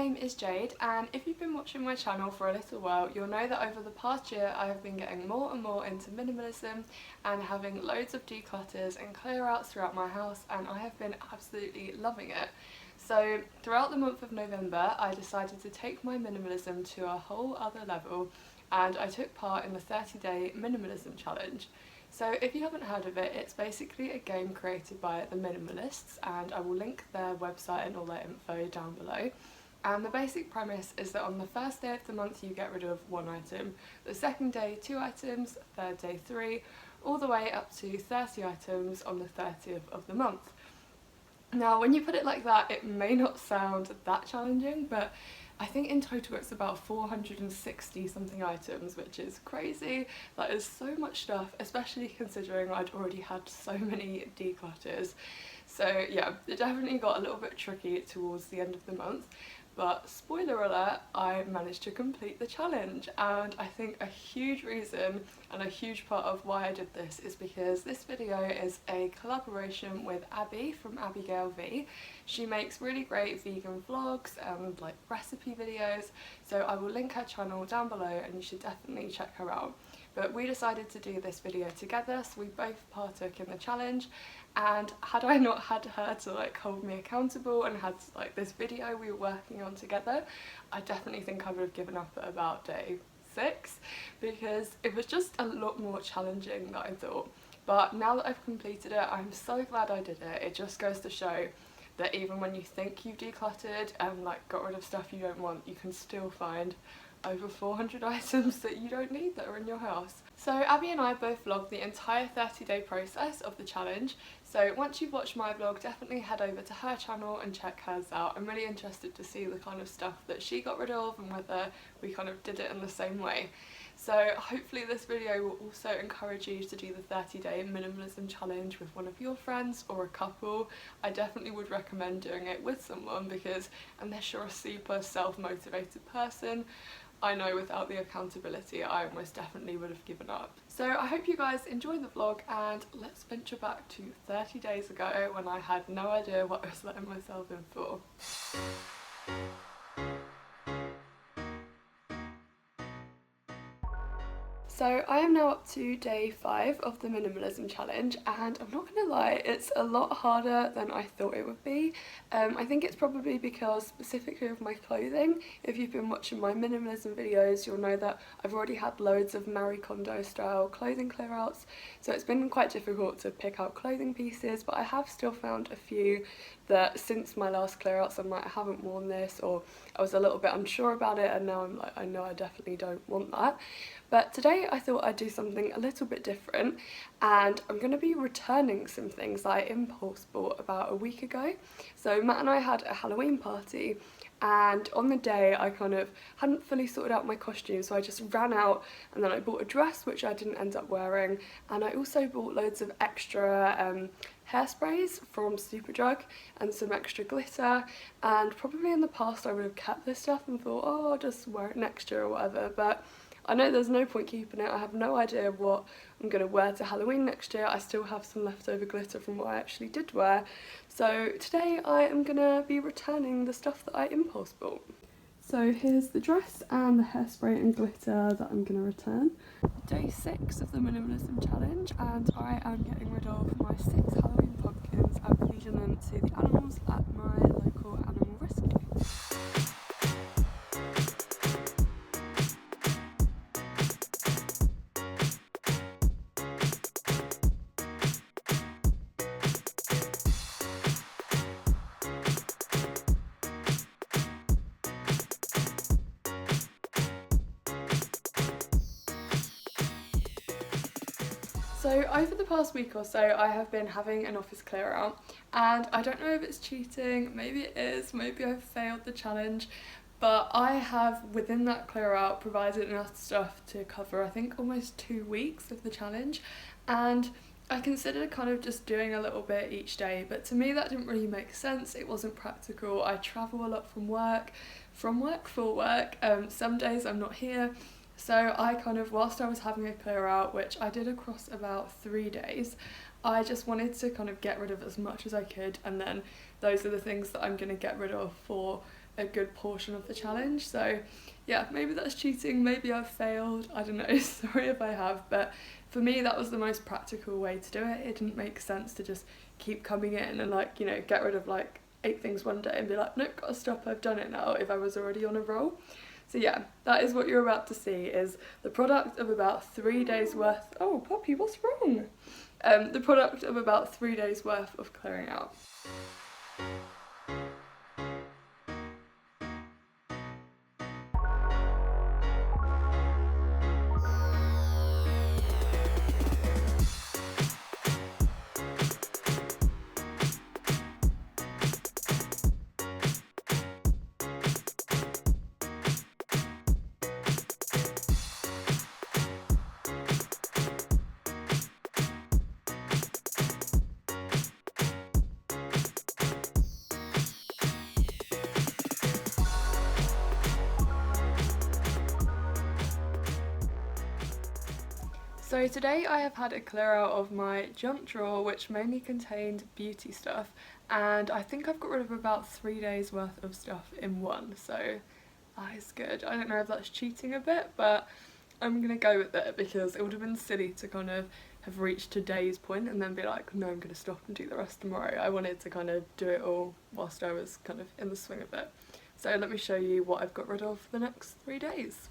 name is Jade, and if you've been watching my channel for a little while, you'll know that over the past year I have been getting more and more into minimalism and having loads of declutters and clear outs throughout my house, and I have been absolutely loving it. So throughout the month of November I decided to take my minimalism to a whole other level, and I took part in the 30-day minimalism challenge. So if you haven't heard of it, it's basically a game created by the Minimalists, and I will link their website and all their info down below. And the basic premise is that on the first day of the month you get rid of 1 item, the second day 2 items, third day 3, all the way up to 30 items on the 30th of the month. Now when you put it like that, it may not sound that challenging, but I think in total it's about 460 something items, which is crazy. That is so much stuff, especially considering I'd already had so many declutters. So yeah, it definitely got a little bit tricky towards the end of the month. But spoiler alert, I managed to complete the challenge, and I think a huge reason and a huge part of why I did this is because this video is a collaboration with Abby from Abigail V. She makes really great vegan vlogs and like recipe videos, so I will link her channel down below and you should definitely check her out. But we decided to do this video together, so we both partook in the challenge, and had I not had her to like hold me accountable and had like this video we were working on together, I definitely think I would have given up at about day 6, because it was just a lot more challenging than I thought. But now that I've completed it, I'm so glad I did it. It just goes to show that even when you think you've decluttered and like got rid of stuff you don't want, you can still find over 400 items that you don't need that are in your house. So Abby and I both vlogged the entire 30-day process of the challenge, so once you've watched my vlog, definitely head over to her channel and check hers out. I'm really interested to see the kind of stuff that she got rid of and whether we kind of did it in the same way. So hopefully this video will also encourage you to do the 30-day minimalism challenge with one of your friends or a couple. I definitely would recommend doing it with someone, because unless you're a super self-motivated person, I know without the accountability I almost definitely would have given up. So I hope you guys enjoyed the vlog, and let's venture back to 30 days ago when I had no idea what I was letting myself in for. So I am now up to day 5 of the minimalism challenge, and I'm not gonna lie, it's a lot harder than I thought it would be. I think it's probably because specifically of my clothing. If you've been watching my minimalism videos, you'll know that I've already had loads of Marie Kondo style clothing clear outs, so it's been quite difficult to pick out clothing pieces, but I have still found a few that since my last clear outs I'm like, I haven't worn this, or I was a little bit unsure about it and now I'm like, I know I definitely don't want that. But today I thought I'd do something a little bit different, and I'm going to be returning some things that I impulse bought about a week ago. So Matt and I had a Halloween party, and on the day I kind of hadn't fully sorted out my costume, so I just ran out and then I bought a dress which I didn't end up wearing, and I also bought loads of extra hairsprays from Superdrug and some extra glitter. And probably in the past I would have kept this stuff and thought, oh, I'll just wear it next year or whatever, but I know there's no point keeping it. I have no idea what I'm going to wear to Halloween next year. I still have some leftover glitter from what I actually did wear. So today I am going to be returning the stuff that I impulse bought. So here's the dress and the hairspray and glitter that I'm going to return. Day 6 of the minimalism challenge, and I am getting rid of my 6 Halloween pumpkins and feeding them to the animals at my local animal rescue. So over the past week or so I have been having an office clear out, and I don't know if it's cheating, maybe it is, maybe I've failed the challenge, but I have within that clear out provided enough stuff to cover I think almost 2 weeks of the challenge, and I considered kind of just doing a little bit each day, but to me that didn't really make sense. It wasn't practical. I travel a lot for work, for work. Some days I'm not here. So I kind of, whilst I was having a clear out, which I did across about 3 days, I just wanted to kind of get rid of as much as I could, and then those are the things that I'm going to get rid of for a good portion of the challenge. So yeah, maybe that's cheating, maybe I've failed, I don't know, sorry if I have, but for me that was the most practical way to do it. It didn't make sense to just keep coming in and like, you know, get rid of like 8 things one day and be like, nope, gotta stop, I've done it now, if I was already on a roll. So yeah, that is what you're about to see, is the product of about 3 days worth, oh Poppy, what's wrong? The product of about 3 days worth of clearing out. So today I have had a clear out of my junk drawer, which mainly contained beauty stuff, and I think I've got rid of about 3 days worth of stuff in one, so that is good. I don't know if that's cheating a bit, but I'm gonna go with it because it would have been silly to kind of have reached today's point and then be like, no, I'm gonna stop and do the rest tomorrow. I wanted to kind of do it all whilst I was kind of in the swing of it. So let me show you what I've got rid of for the next 3 days.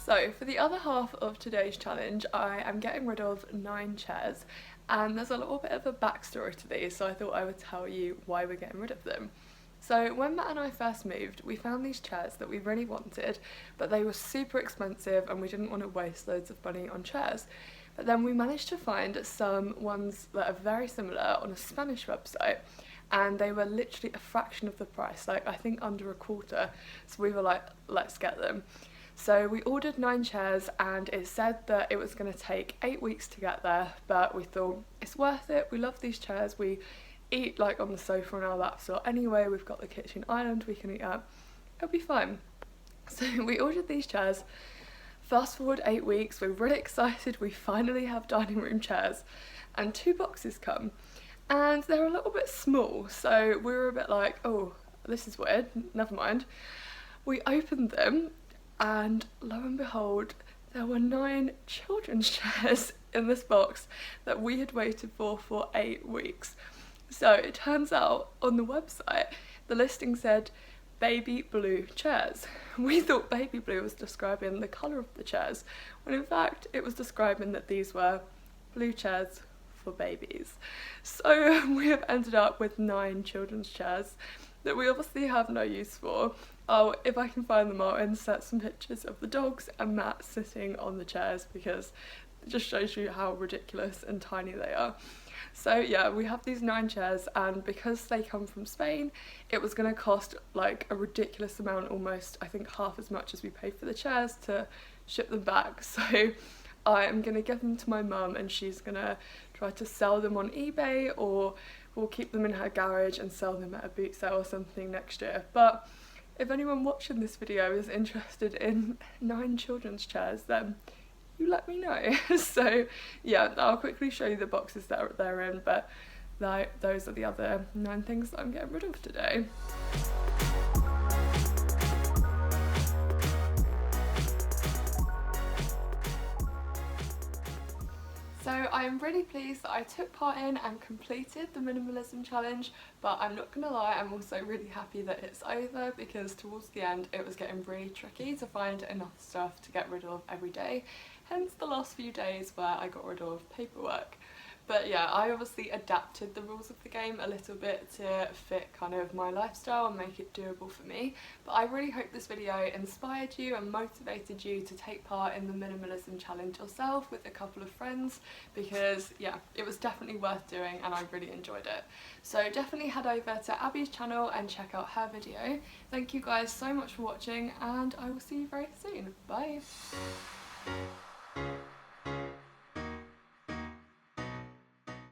So for the other half of today's challenge, I am getting rid of 9 chairs, and there's a little bit of a backstory to these, so I thought I would tell you why we're getting rid of them. So when Matt and I first moved, we found these chairs that we really wanted, but they were super expensive and we didn't want to waste loads of money on chairs. But then we managed to find some ones that are very similar on a Spanish website, and they were literally a fraction of the price, like I think under a quarter, so we were like, let's get them. So we ordered 9 chairs and it said that it was going to take 8 weeks to get there, but we thought it's worth it, we love these chairs, we eat like on the sofa on our lap, so anyway we've got the kitchen island we can eat at, it'll be fine. So we ordered these chairs, fast forward 8 weeks, we're really excited, we finally have dining room chairs, and 2 boxes come, and they're a little bit small, so we were a bit like, oh, this is weird, never mind. We opened them, and lo and behold, there were 9 children's chairs in this box that we had waited for 8 weeks. So it turns out on the website, the listing said baby blue chairs. We thought baby blue was describing the colour of the chairs, when in fact it was describing that these were blue chairs for babies. So we have ended up with 9 children's chairs that we obviously have no use for. Oh, if I can find them, I'll insert some pictures of the dogs and Matt sitting on the chairs because it just shows you how ridiculous and tiny they are. So yeah, we have these 9 chairs, and because they come from Spain, it was going to cost like a ridiculous amount, almost I think half as much as we paid for the chairs, to ship them back. So I am going to give them to my mum and she's going to try to sell them on eBay, or we'll keep them in her garage and sell them at a boot sale or something next year. But if anyone watching this video is interested in 9 children's chairs, then you let me know. So yeah, I'll quickly show you the boxes that they're in, but those are the other 9 things that I'm getting rid of today. So I am really pleased that I took part in and completed the minimalism challenge, but I'm not gonna lie, I'm also really happy that it's over, because towards the end it was getting really tricky to find enough stuff to get rid of every day, hence the last few days where I got rid of paperwork. But yeah, I obviously adapted the rules of the game a little bit to fit kind of my lifestyle and make it doable for me. But I really hope this video inspired you and motivated you to take part in the minimalism challenge yourself with a couple of friends, because yeah, it was definitely worth doing and I really enjoyed it. So definitely head over to Abby's channel and check out her video. Thank you guys so much for watching, and I will see you very soon. Bye!